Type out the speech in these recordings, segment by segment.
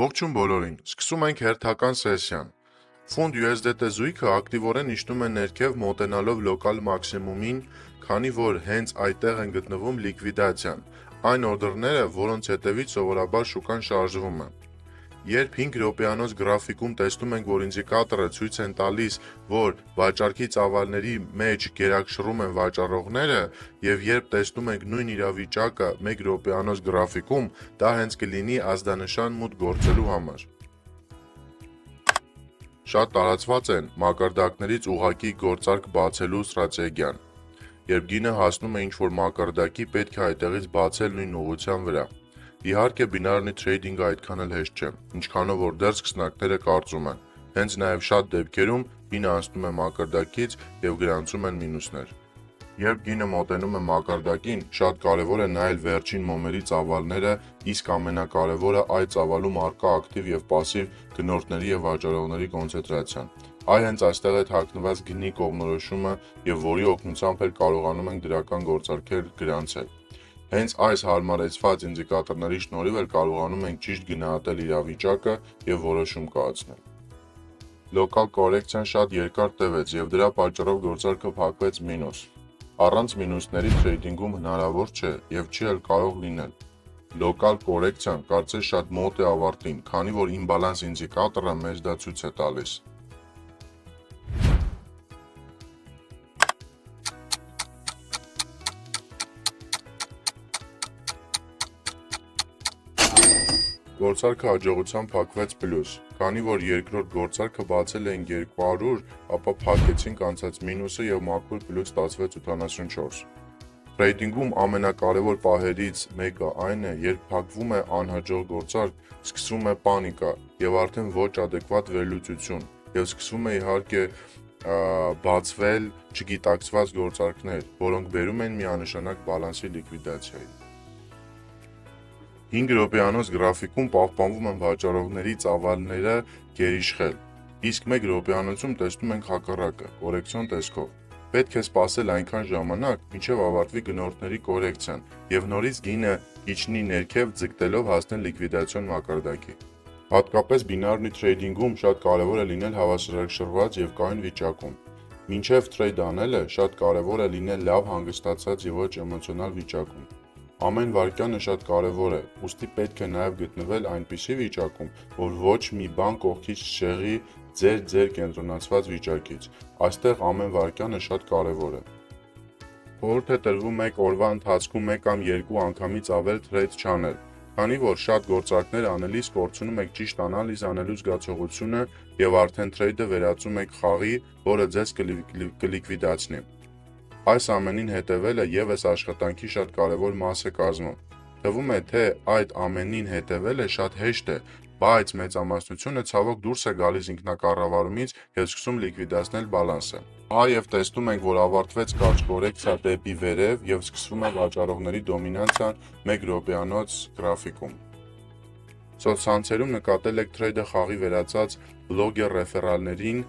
Ողջույն բոլորին, սկսում ենք հերթական սեսիան։ Ֆունդ USDT զույգը ակտիվորեն իջնում է ներքև մոտենալով լոկալ մաքսիմումին, քանի որ հենց այդտեղ են գտնվում լիկվիդացիան, այն օրդերները, որոնց հետևից սովորաբար շուկան շարժվում է։ Երբ 5 րոպեանոց գրաֆիկում տեսնում ենք, որ ինդիկատորը ցույց են տալիս, որ վաճառքի ծավալների մեջ գերակշռում են վաճառողները, եւ երբ տեսնում ենք նույն իրավիճակը 1 րոպեանոց գրաֆիկում, դա հենց կլինի ազդանշան մուտք գործելու համար։ Շատ տարածված են մակարդակներից ուղղակի գործարք բացելու ստրատեգիան։ Երբ գինը հասնում է ինչ-որ մակարդակի, պետք է այդտեղից բացել նույն ուղղության վրա։ Իհարկե բինարնի թրեյդինգը այդքան էլ հեշտ չէ, ինչքանով որ դեռ սկսնակները կարծում են։ Հենց նաև շատ դեպքերում գինը անցնում է մակարդակից եւ գրանցում են մինուսներ։ Երբ գինը մոտենում է մակարդակին, շատ կարևոր է նայել վերջին մոմերի ծավալները, իսկ ամենակարևորը այդ ծավալում առկա ակտիվ եւ պասիվ գնորդների եւ վաճառողների կոնցենտրացիան։ Հենց այստեղ է թաքնված գնի կողմնորոշումը եւ որի օգնությամբ էլ կարողանում ենք դրական գործարքեր գրանցել։ Հենց այս հարմարեցված ինդիկատորների շնորհիվ էլ կարողանում ենք ճիշտ գնահատել իրավիճակը եւ որոշում կայացնել։ Լոկալ կորեկցիան շատ երկար տևեց եւ դրա պատճառով գործարքը փակվեց մինուս։ Առանց մինուսների թրեյդինգում հնարավոր չէ եւ չի էլ կարող լինել։ Լոկալ կորեկցիան կարծես շատ մոտ է ավարտին, քանի որ իմբալանս ինդիկատորը մեզ դա ցույց է տալիս։ Գործարքը հաջողությամբ փակվեց պլյուս, քանի որ երկրորդ գործարքը բացել էինք 200, ապա փակեցինք անցած մինուսը եւ մաքուր պլյուս ստացվեց 84։ Թրեյդինգում ամենակարևոր պահերից մեկը այն է, երբ փակվում է անհաջող գործարք, սկսվում է պանիկա եւ արդեն ոչ adekvat վերլուծություն եւ սկսվում է իհարկե բացվել չգիտակցված գործարքներ, որոնք բերում են միանշանակ բալանսի լիկվիդացիայի։ 5 րոպեանոց գրաֆիկում պահպանվում են վաճառողների ծավալները գերիշխել, իսկ 1 րոպեանոցում տեսնում ենք հակառակը, կորեկցիոն տեսքով։ Պետք է սպասել այնքան ժամանակ, մինչև ավարտվի գնորդների կորեկցիան եւ նորից գինը իջնի ներքև ձգտելով հասնել լիկվիդացիոն մակարդակի։ Հատկապես բինարնի թրեյդինգում շատ կարևոր է լինել հավասարակշռված եւ կայուն վիճակում։ Մինչև թրեյդ անելը շատ կարևոր է լինել լավ հանգստացած եւ ոչ էմոցիոնալ վիճակում։ Ամեն վայրկյանը շատ կարևոր է, ուստի պետք է նաև գտնվել այնպիսի վիճակում, որ ոչ մի բան կողքից չեղի ձեր կենտրոնացված վիճակից։ Այստեղ ամեն վայրկյանը շատ կարևոր է։ Խորհուրդ է տրվում 1 օրվա ընթացքում 1 կամ 2 անգամից ավել թրեյդ չանել, քանի որ շատ գործարքներ անելիս կորցնում եք ճիշտ անալիզ անելու զգացողությունը եւ արդեն թրեյդը վերածում եք խաղի, որը ձեզ կլիկվիդացնի։ Այս ամենին հետևելը եւս աշխատանքի շատ կարևոր մաս է կազմում։ Թվում է, թե այդ ամենին հետևելը շատ հեշտ է, բայց մեծամասնությունը ցավոք դուրս է գալիս ինքնակառավարումից եւ սկսում լիկվիդացնել բալանսը։ Եվ տեսնում ենք, որ ավարտվեց կարճ կորեկցիա դեպի վերև եւ սկսվում է վաճառողների դոմինանցիան 1 րոպեանոց գրաֆիկում։ Սոցցանցերում նկատել եք թրեյդը խաղի վերածած բլոգեր ռեֆերալներին,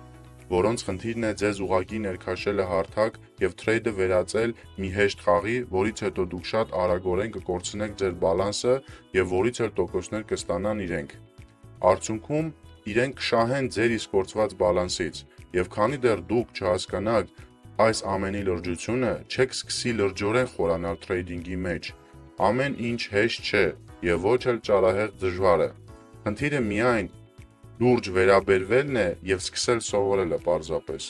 որոնց խնդիրն է ձեզ ուղակի ներքաշելը հարթակ եւ թրեյդը վերածել մի հեշտ խաղի, որից հետո դուք շատ արագորեն կկորցնեք ձեր բալանսը եւ որից էլ տոկոսներ կստանան իրենք։ Արդյունքում իրենք կշահեն ձեր իսկ կորցված բալանսից եւ քանի դեռ դուք չհասկանաք այս ամենի լրջությունը, չեք սկսի լրջորեն խորանալ թրեյդինգի մեջ։ Ամեն ինչ հեշտ չէ եւ ոչ էլ ճարահեղ դժվար է։ Խնդիրը միայն լուրջ վերաբերվելն է եւ սկսել սովորելը պարզապես։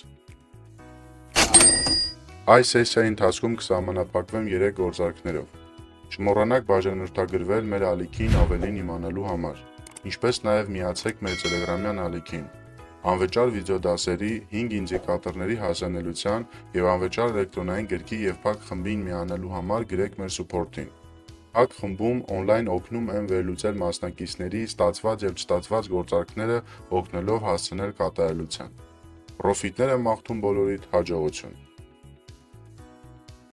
Այս սեսիայի ընթացքում կսահմանափակվեմ 3 գործարքներով։ Չմոռանաք բաժանորդագրվել մեր ալիքին ավելին իմանալու համար, ինչպես նաեւ միացեք մեր Telegram-յան ալիքին։ Անվճար վիդեոդասերի 5 ինդիկատորների հասանելիության եւ անվճար էլեկտրոնային գրքի եւ փակ խմբին միանալու համար գրեք մեր support-ին։ Փակ խմբում on-line օգնում են վերլուծել մասնակիցների ստացված եւ չստացված գործարքները օգնելով հասցնել կատարելության։ Պրոֆիտներ եմ մաղթում բոլորիդ, հաջողություն։